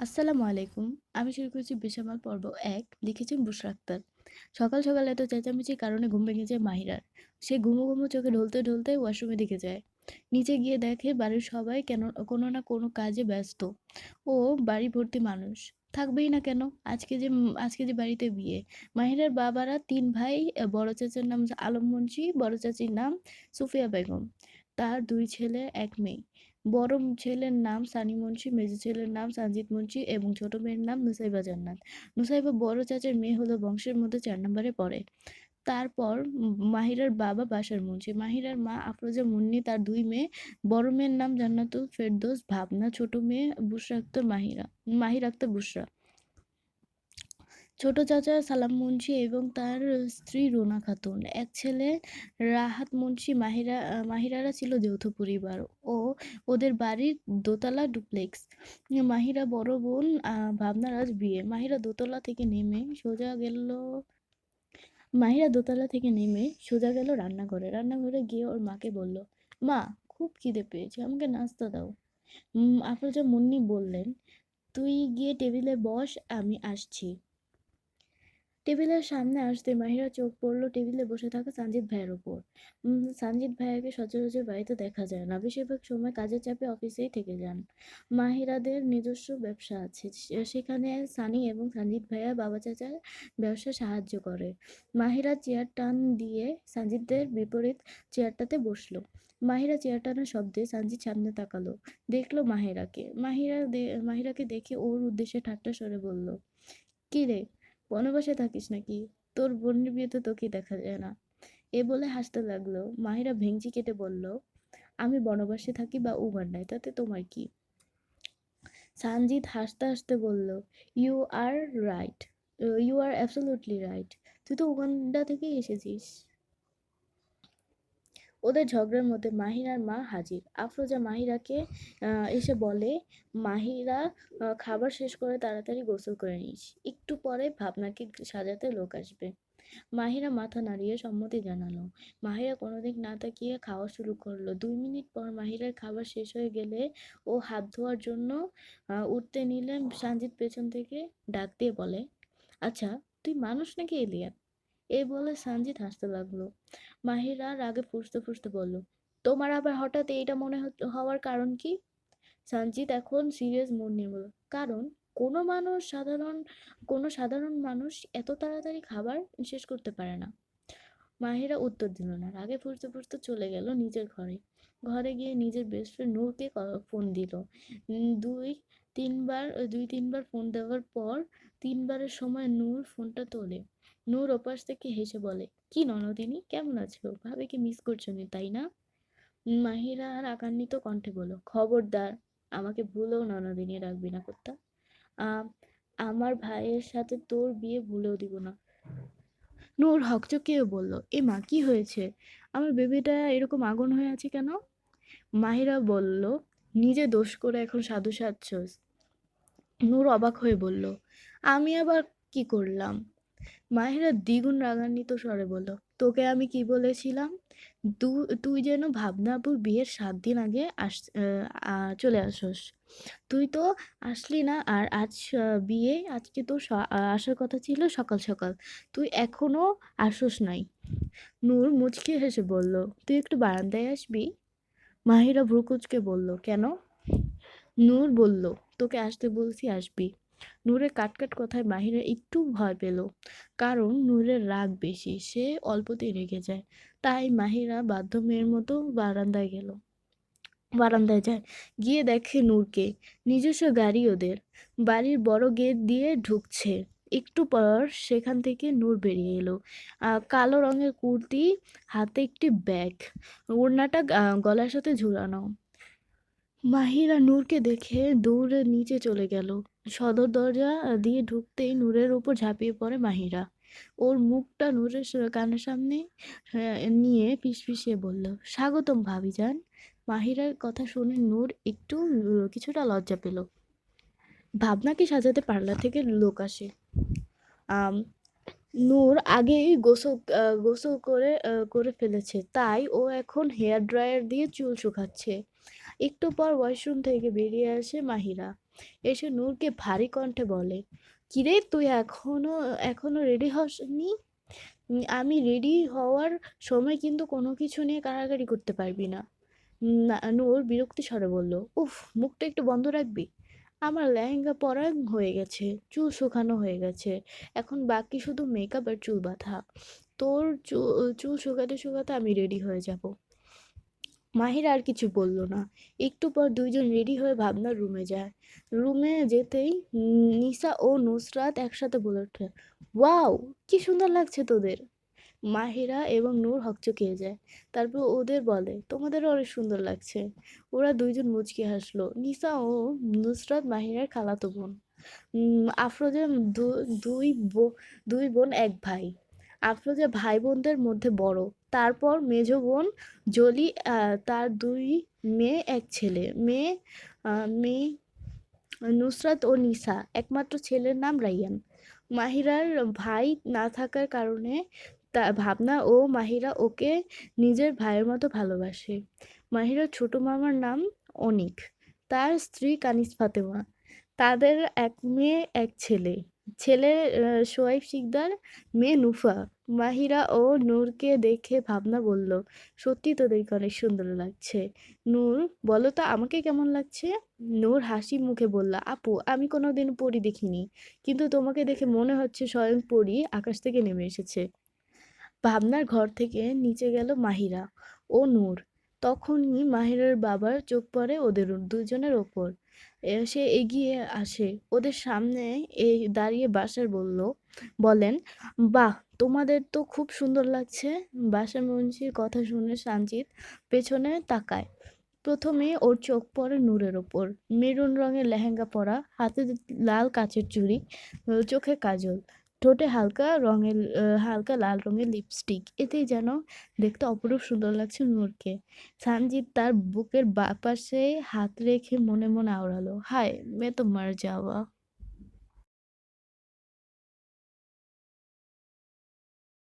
আসসালামু আলাইকুম। আমি শুরু করছি বেসামাল পর্ব ১ লিখেছেন বুশরা আক্তার। সকাল, সকাল এত চেঁচামেচির কারণে ঘুম ভেঙে যায় মাহিরার। সে ঘুমো, ঘুমো চোখে ঢলতে, ঢলতে ওয়াশরুমের দিকে যায়। নিচে গিয়ে দেখে বাড়ির সবাই কেন কোনো না কোনো কাজে ব্যস্ত। ও বাড়ি ভর্তি মানুষ। থাকবেই না কেন? আজকে যে বাড়িতে বিয়ে। মাহিরার বাবারা ৩ ভাই, বড় চাচার নাম আলম মুন্সি, বড় চাচির নাম সুফিয়া বেগম। তার ২ ছেলে, ১ মেয়ে। বড় ছেলের নাম সানি মুন্সি, মেজো ছেলের নাম সানজিদ মুন্সি এবং ছোট মেয়ের নাম নুসাইবা জান্নাত। নুসাইবা বড় চাচার মেয়ে হলেও বংশের মধ্যে ৪ নম্বরে পড়ে। তারপর মাহিরার বাবা বাশার মুন্সি, মাহিরার মা আফরোজা মুন্নি, তার ২ মেয়ে। বড় মেয়ের নাম জান্নাতুল ফেরদৌস ভাবনা, ছোট মেয়ে বুশরা আক্তার মাহির আক্তার বুশরা। ছোট চাচা সালাম মুন্সি এবং তার স্ত্রী রুনা খাতুন। এক ছেলে রাহাত মুন্সি। মাহিরারা ছিল যৌথ পরিবার ও ওদের বাড়ির দোতলা ডুপ্লেক্স। মাহিরা বড় বোন ভাবনার আজ বিয়ে। মাহিরা দোতলা থেকে নেমে সোজা গেল রান্নাঘরে। রান্নাঘরে গিয়ে ওর মাকে বলল, মা, খুব খিদে পেয়েছে, আমাকে নাস্তা দাও। আফরোজা মুন্নি বললেন, তুই গিয়ে টেবিলে বস, আমি আসছি। টেবিলের সামনে আসতে মাহিরা চোখ পড়ল টেবিলে বসে থাকা সানজিদ ভাইয়ের ওপর। সানজিদ ভাইয়াকে সচরাচর বাড়িতে দেখা যায় না, বেশিরভাগ সময় কাজের চাপে অফিসেই থেকে যান। মাহিরাদের নিজস্ব ব্যবসা আছে, সেখানে সানি এবং সানজিদ ভাইয়া বাবা চাচার ব্যবসা সাহায্য করে। মাহিরা চেয়ার টান দিয়ে সানজিদের বিপরীত চেয়ারটাতে বসলো। মাহিরা চেয়ার টানার শব্দে সানজিদ সামনে তাকালো, দেখলো মাহিরাকে দেখে ওর উদ্দেশ্যে ঠাট্টা স্বরে বলল, কি রে, বনবাসে থাকিস নাকি? তোর বোনের বিয়েতে তোকেই দেখা যায় না। এ বলে হাসতে লাগলো। মাহিরা ভেংচি কেটে বলল, আমি বনবাসে থাকি বা উগান্ডায়, তাতে তোমার কি? সানজিদ হাসতে হাসতে বলল, you are right, you are absolutely right. তুই তো উগান্ডা থেকেই এসেছিস। ওদের ঝগড়ার মধ্যে মাহিরার মা হাজির। আফরোজা মাহিরাকে এসে বলে, মাহিরা, খাবার শেষ করে তাড়াতাড়ি গোসল করে নিস, একটু পরে ভাবনাকে সাজাতে লোক আসবে। মাহিরা মাথা নাড়িয়ে সম্মতি জানালো। মাহিরা কোনোদিক না তাকিয়ে খাওয়া শুরু করলো। ২ মিনিট পর মাহিরার খাবার শেষ হয়ে গেলে ও হাত ধোয়ার জন্য উঠতে নিলে সানজিদ পেছন থেকে ডাক দিয়ে বলে, আচ্ছা, তুই মানুষ নাকি এলিয়েন? এই বলে সানজিদ হাসতে লাগলো। মাহিরা রাগে ফুঁসতে ফুঁসতে বলল, তোমার আবার হঠাৎ এইটা হওয়ার কারণ কি? সঞ্জিত এখন সিরিয়াস মুড নিয়ে বলল, কারণ কোনো মানুষ সাধারণ কোনো সাধারণ মানুষ এত তাড়াতাড়ি খাবার শেষ করতে পারে না। মাহিরা উত্তর দিল না, রাগে ফুঁসতে ফুঁসতে চলে গেল নিজের ঘরে। ঘরে গিয়ে নিজের বেস্ট ফ্রেন্ড নূরকে ফোন দিল। দুই দুই তিনবার ফোন দেওয়ার পর ৩বারের সময় নূর ফোনটা তোলে। নূর ওপাশ থেকে হেসে বলে, কি ননদিনী, কেমন আছো? ভাবিকে মিস করছো নি, তাই না? মাহিরা রাগান্বিত কণ্ঠে বলল, খবরদার, আমাকে ভুলেও ননদিনী রাখবি না কুত্তা। আম, আমার ভাইয়ের সাথে তোর বিয়ে ভুলেও দিব না। নূর হকচকিয়ে বলল, এ মা, কি হয়েছে? আমার বেবিটা এরকম আগুন হয়ে আছে কেন? মাহিরা বলল, নিজে দোষ করে এখন সাধু সাজছস? নূর অবাক হয়ে বলল, আমি আবার কি করলাম? মাহিরা দ্বিগুণ রাগান্বিত স্বরে বলল, তোকে আমি কি বলেছিলাম? তুই যেন ভাবনা আপুর বিয়ের ৭ দিন আগে চলে আসস। তুই তো আসলি না, আর আজকে তো আসার কথা ছিল সকাল সকাল। তুই এখনো আসস নাই। নূর মুচকি হেসে বলল, তুই একটু বারান্দায় আসবি? মাহিরা ভ্রু কুঁচকে বলল, কেন? নূর বলল, তোকে আসতে বলছি, আসবি। নূরের কাটকাট কথায় মাহিরা একটু ভয় পেল, কারণ নূরের রাগ বেশি, সে অল্পতেই রেগে যায়। তাই মাহিরা বাধ্য মেয়ের মতো বারান্দায় যায়। গিয়ে দেখে নূরকে, নিজস্ব গাড়ি ওদের, বাড়ির বড় গেট দিয়ে ঢুকছে। একটু পর সেখান থেকে নূর বেরিয়ে এলো। কালো রঙের কুর্তি, হাতে একটি ব্যাগ, ওড়নাটা গলার সাথে ঝুলানো। মাহিরা নূরকে দেখে দৌড়ে নিচে চলে গেল। সদর দরজা দিয়ে ঢুকতেই নূরের উপর ঝাঁপিয়ে পড়ে মাহিরা। ওর মুখটা নূরের কানের সামনে নিয়ে ফিসফিসিয়ে বলল, স্বাগতম ভাবিজান। মাহিরার কথা শুনে নূর একটু কিছুটা লজ্জা পেল। ভাবনাকে সাজাতে পার্লার থেকে লোক আসে। আম, নূর আগেই গোসল করে ফেলেছে, তাই ও এখন হেয়ার ড্রায়ার দিয়ে চুল শুকাচ্ছে। একটু পর ওয়াশরুম থেকে বেরিয়ে আসে মাহিরা। এসে নূরকে ভারী কণ্ঠে বলে, কিরে তুই এখনো রেডি হসনি? আমি রেডি হওয়ার সময় কিন্তু কোনো কিছু নিয়ে কাড়াকাড়ি করতে পারবি না। না, নূর বিরক্তি স্বরে বলল, উফ, মুখটা একটু বন্ধ রাখবি? আমার লেহেঙ্গা পরা হয়ে গেছে, চুল শুকানো হয়ে গেছে, এখন বাকি শুধু মেকআপ আর চুল বাঁধা। তোর চুল শুকাতে শুকাতে আমি রেডি হয়ে যাব। মাহিরা আর কিছু বলল না। একটু পর দুইজন রেডি হয়ে ভাবনার রুমে যায়। রুমে যেতেই নিসা ও নুসরাত একসাথে বলে ওঠে, ওয়াও, কি সুন্দর লাগছে তোদের। মাহিরা এবং নূর হকচকিয়ে যায়। তারপর ওদের বলে, তোমাদেরও অনেক সুন্দর লাগছে। ওরা দুইজন মুচকি হাসলো। নিসা ও নুসরাত মাহিরার খালাতো বোন। আফরোজা দুই দুই বোন এক ভাই। আফরোজা ভাই বোনদের মধ্যে বড়। তারপর মেজো বোন জলি, তার দুই মেয়ে এক ছেলে। মেয়ে নুসরাত ও নিসা। একমাত্র ছেলের নাম রাইয়ান। মাহিরার ভাই না থাকার কারণে ভাবনা ও মাহিরা ওকে নিজের ভাইয়ের মতো ভালোবাসে। মাহিরার ছোট মামার নাম অনিক, তার স্ত্রী কানিজ ফাতেমা। তাদের এক মেয়ে এক ছেলে। ছেলে সোয়াইব শিকদার, মেয়ে নুফা। মাহিরা ও নূরকে দেখে ভাবনা বলল, সত্যি তোদেরকে অনেক সুন্দর লাগছে। নূর, বলো তো আমাকে কেমন লাগছে? নূর হাসি মুখে বলল, আপু, আমি কোনোদিন পরী দেখিনি, কিন্তু তোমাকে দেখে মনে হচ্ছে স্বয়ং পরী আকাশ থেকে নেমে এসেছে। ভাবনার ঘর থেকে নিচে গেল মাহিরা ও নূর। তখনই মাহিরার বাবার চোখ পড়ে ওদের দুজনের ওপর। সে এগিয়ে আসে ওদের সামনে, দাঁড়িয়ে বাসার বলেন, বাহ, তোমাদের তো খুব সুন্দর লাগছে। বাসার মুন্সির কথা শুনে সঞ্জিত পেছনে তাকায়। প্রথমে ওর চোখ পড়ে নূরের ওপর। মেরুন রঙের লেহেঙ্গা পরা, হাতে লাল কাচের চুড়ি, চোখে কাজল, ঠোঁটে হালকা লাল রঙের লিপস্টিক। এতেই যেন দেখতে অপরূপ সুন্দর লাগছে নূরকে। সানজিৎ তার বুকের পাশে হাত রেখে মনে মনে আওড়ালো, হায়, মে তো মার যাওয়া।